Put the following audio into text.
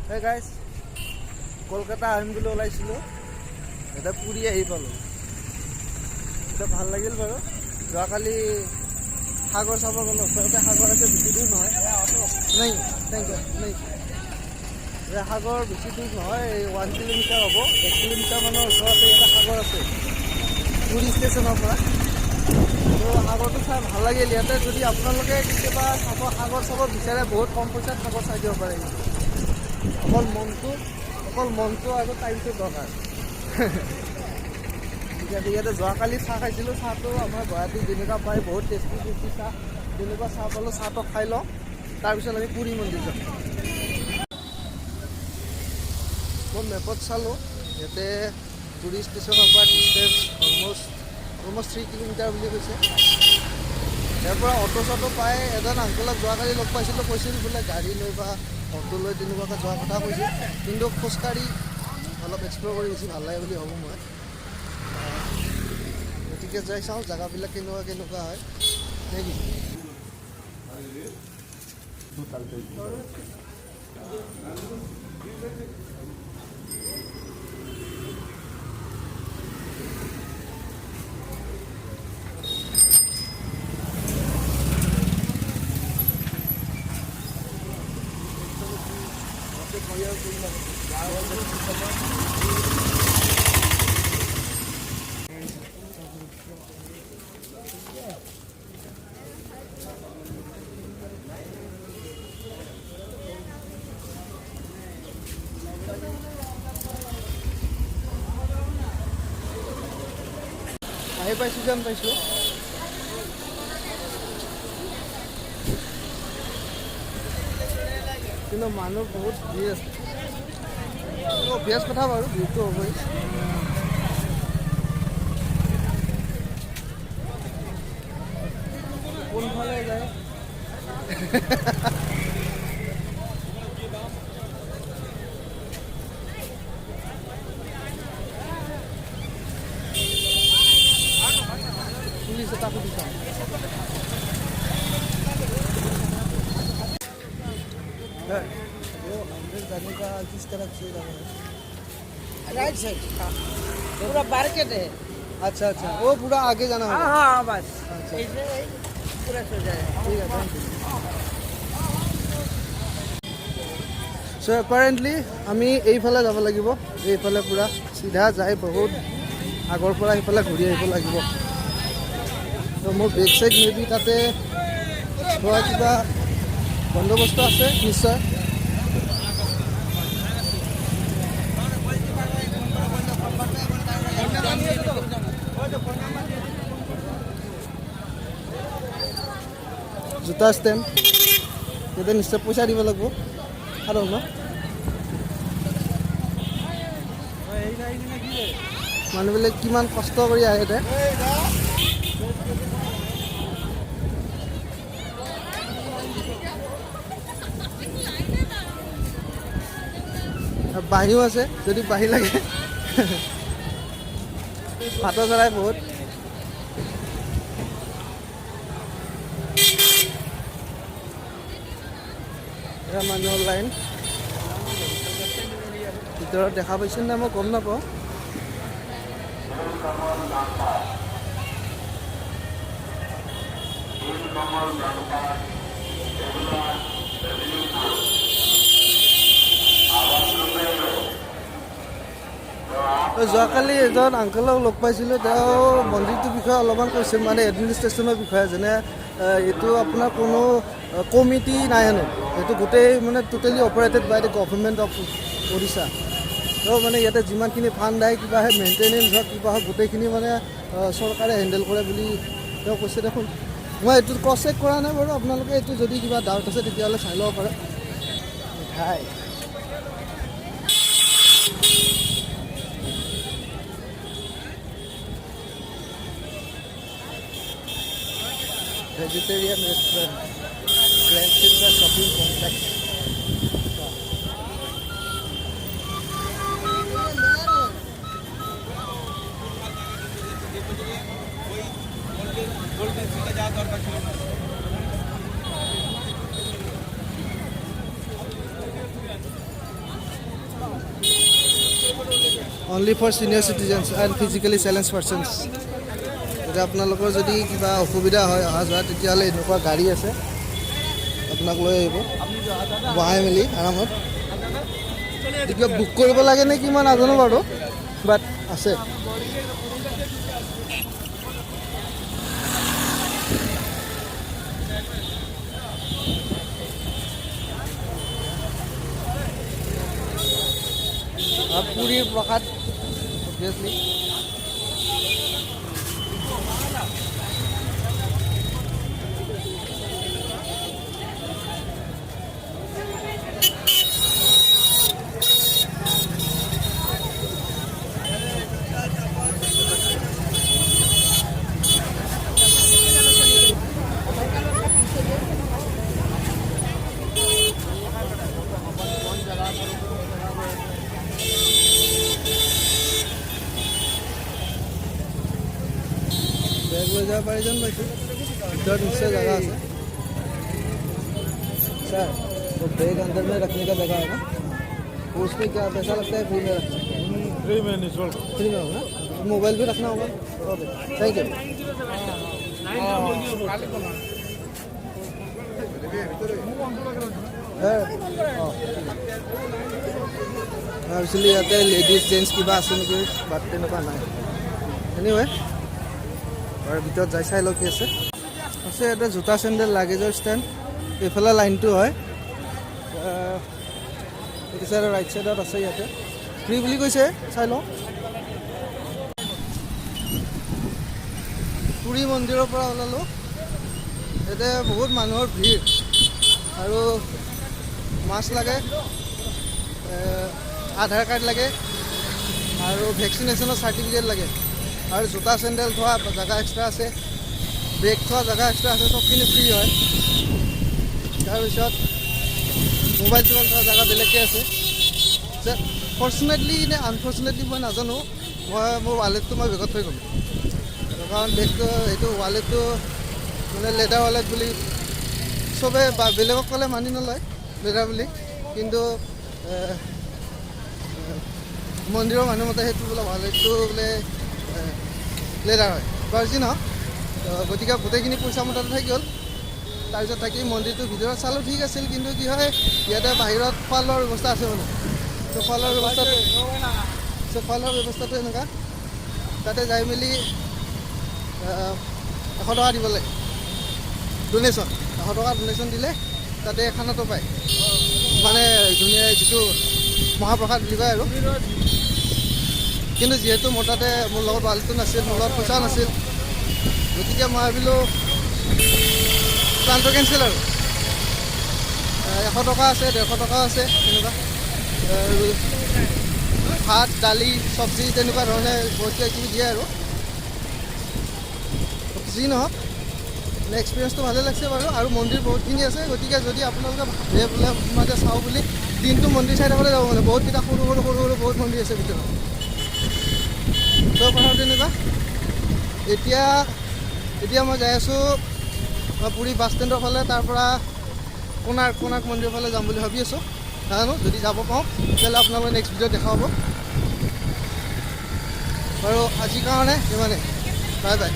Hey guys, Kolkata আহিম বুলি ওলাইছিলোঁ। এটা পুৰী আহি পালোঁ। এটা ভাল লাগিল বাৰু। যোৱাকালি সাগৰ চাব গ'লো। ওচৰতে সাগৰ আছে, বেছি দূৰ নহয়। নাই থেংক ইউ নাই সাগৰ বেছি দূৰ নহয়, 1 কিলোমিটাৰ হ'ব। 1 কিলোমিটাৰ মানৰ ওচৰতে এটা সাগৰ আছে পুৰী ষ্টেচনৰ পৰা। তো সাগৰটো চাই ভাল লাগিল। ইয়াতে যদি আপোনালোকে কেতিয়াবা সাগৰ চাব বিচাৰে, বহুত কম পইচাত সাগৰ চাই দিব পাৰে। অকল মনটো আৰু টাইমটো দৰকাৰ। ঠিক আছে, ইয়াতে যোৱাকালি চাহ খাইছিলোঁ। চাহটো আমাৰ গুৱাহাটীত যেনেকুৱা পায়, বহুত টেষ্টি চাহ, যেনেকুৱা চাহ পালোঁ। চাহটো খাই লওঁ, তাৰপিছত আমি পুৰী মন্দিৰ যাম। মই মেপত চালোঁ, ইয়াতে পুৰী ষ্টেচনৰ পৰা ডিষ্টেঞ্চ অলমষ্ট 3 কিলোমিটাৰ বুলি কৈছে। ইয়াৰ পৰা অটো পাই। এজন আংকলক যোৱাকালি লগ পাইছিলোঁ, কৈছিল বোলে গাড়ী লৈ বা অটো লৈ তেনেকুৱাকৈ যোৱাৰ কথা কৈছিল, কিন্তু খোজকাঢ়ি অলপ এক্সপ্ল'ৰ কৰি বেছি ভাল লাগে বুলি ভাবোঁ মই। গতিকে যাই চাওঁ জেগাবিলাক কেনেকুৱা হয় নেকি। আহি পাইছোঁ যেন পাইছোঁ। কিন্তু মানুহ বহুত ভিৰ আছে। অভ্যাস কথা বাৰু, ভিৰটো হ'বই। কোনফালে যায় पुलिस está कुछ वो अंदर जाने का किस तरफ से जाना है? राइट साइड का पूरा मार्केट है। अच्छा अच्छा, वो पूरा आगे जाना होगा। हाँ बस अच्छा ऐसे पूरा सो जाएगा। ठीक है, थैंक यू। सो এপাৰেণ্টলি আমি এইফালে যাব লাগিব। এইফালে পূৰা চিধা যাই বহুত আগৰ পৰা এইফালে ঘূৰি আহিব লাগিব। তো মোৰ বেগ চেগ মেবি তাতে থোৱা কিবা বন্দোবস্ত আছে নিশ্চয়। জোতা ষ্টেণ্ড ইয়াতে নিশ্চয় পইচা দিব লাগিব আৰু ন মানুহবিলাক কিমান কষ্ট কৰি আহে ইয়াতে। বাঁহীও আছে যদি বাঁহী লাগে। ভাতৰ চৰাই বহুত। মানুহৰ লাইন ভিতৰত দেখা পাইছে নে মই গম নাপাওঁ। যোৱাকালি এজন আংকলক লগ পাইছিলোঁ। তেওঁ মন্দিৰটোৰ বিষয়ে অলপমান কৈছিল, মানে এডমিনিষ্ট্ৰেশ্যনৰ বিষয়ে। যেনে এইটো আপোনাৰ কোনো কমিটি নাই হেনো, এইটো গোটেই মানে totally operated by the government of Odisha. তো মানে ইয়াতে যিমানখিনি ফাণ্ড আহে, কিবা আহে, মেইনটেনেঞ্চ হওক কিবা হওক, গোটেইখিনি মানে চৰকাৰে হেণ্ডেল কৰে বুলি তেওঁ কৈছে দেখোন। মই এইটো ক্ৰছ চেক কৰা নাই বাৰু, আপোনালোকে এইটো যদি কিবা ডাউট আছে তেতিয়াহ'লে চাই ল'ব পাৰে। মিঠাই vegetarian restaurant, Grand Central Shopping Complex. Only for senior citizens and physically challenge persons. এতিয়া আপোনালোকৰ যদি কিবা অসুবিধা হয় অহা যোৱা, তেতিয়াহ'লে এনেকুৱা গাড়ী আছে, আপোনাক লৈ আহিব বহাই মেলি আৰামত। কিবা বুক কৰিব লাগে নে কি মই নাজানো বাৰু, বাট আছে। পুৰীৰ প্ৰসাদ অবভিয়াছলি। बैग ले जा पाई जान भाई, इधर निश्चय जगह है सर। तो बैग अंदर में रखने का जगह है ना, उस पर क्या पैसा लगता है? फ्री में रखना? फ्री में निःशुल्क। फ्री में होगा, मोबाइल भी रखना होगा। Okay thank you. ভাবিছিলোঁ ইয়াতে লেডিজ জেণ্টছ কিবা আছে নেকি, বাট তেনেকুৱা নাই। এনিৱে আৰু ভিতৰত যাই চাই লওঁ কি আছে। ইয়াতে জোতা চেণ্ডেল লাগেজৰ ষ্টেণ্ড, এইফালে লাইনটো হয়। এইটো চাইডৰ ৰাইট চাইডত আছে, ইয়াতে ফ্ৰী বুলি কৈছে, চাই লওঁ। পুৰী মন্দিৰৰ পৰা ওলালোঁ, ইয়াতে বহুত মানুহৰ ভিৰ আৰু মাছ লাগে, আধাৰ কাৰ্ড লাগে আৰু ভেকচিনেশ্যনৰ চাৰ্টিফিকেট লাগে আৰু জোতা চেণ্ডেল থোৱা জেগা এক্সট্ৰা আছে, বেগ থোৱা জেগা এক্সট্ৰা আছে, চবখিনি ফ্ৰী হয়। তাৰপিছত মোবাইল চোবাইল থোৱা জেগা বেলেগকৈ আছে। ফৰ্চুনেটলি নে আনফৰ্চুনেটলি মই নাজানো, মোৰ ৱালেটটো মই বেগত থৈ গ'লোঁ, কাৰণ বেগটো এইটো ৱালেটটো মানে লেডাৰ ৱালেট বুলি চবে বা বেলেগক ক'লে মানি নলয় লেডাৰ বুলি, কিন্তু মন্দিৰৰ মানুহ মতে সেইটো বোলে ৱালেটটো বোলে লেডাৰ হয়, বাৰু যি নহওক। গতিকে গোটেইখিনি পইচা মতে থাকি গ'ল। তাৰপিছত থাকি মন্দিৰটোৰ ভিতৰত চালোঁ, ঠিক আছিল, কিন্তু কি হয় ইয়াতে বাহিৰত খোৱা লোৱাৰ ব্যৱস্থা আছে মানে। তো খোৱা লোৱাৰ ব্যৱস্থাটো এনেকুৱা, তাতে যাই মেলি 100 টকা দিব লাগে ডনেশ্যন। 100 টকা ডনেশ্যন দিলে তাতে খানাটো পায়, মানে ধুনীয়া যিটো মহাপ্ৰসাদ বুলি কয় আৰু। কিন্তু যিহেতু মোৰ তাতে মোৰ লগত ৱালেটটো নাছিল, মোৰ লগত পইচা নাছিল, গতিকে মই ভাবিলোঁ প্লানটো কেঞ্চেল আৰু। 100 টকা আছে, 150 টকা আছে, তেনেকুৱা ভাত দালি চব্জি তেনেকুৱা ধৰণে বহুত কিবা দিয়ে আৰু। যি নহওক এক্সপিৰিয়েঞ্চটো ভালে লাগিছে বাৰু, আৰু মন্দিৰ বহুতখিনি আছে। গতিকে যদি আপোনালোকে ভাবে বোলে মই চাওঁ বুলি দিনটো মন্দিৰ চাই থাকোঁতে যাব, মানে বহুতকেইটা সৰু সৰু সৰু সৰু বহুত মন্দিৰ আছে ভিতৰত। তো কথা তেনেকুৱা। এতিয়া মই যাই আছোঁ পুৰী বাছ ষ্টেণ্ডৰ ফালে, তাৰ পৰা কোণাৰ্ক মন্দিৰৰ ফালে যাম বুলি ভাবি আছোঁ। নাজানো, যদি যাব পাওঁ তেতিয়াহ'লে আপোনালোকে নেক্সট ভিডিঅ'ত দেখা হ'ব বাৰু। আজিৰ কাৰণে ইমানে, বাই বাই।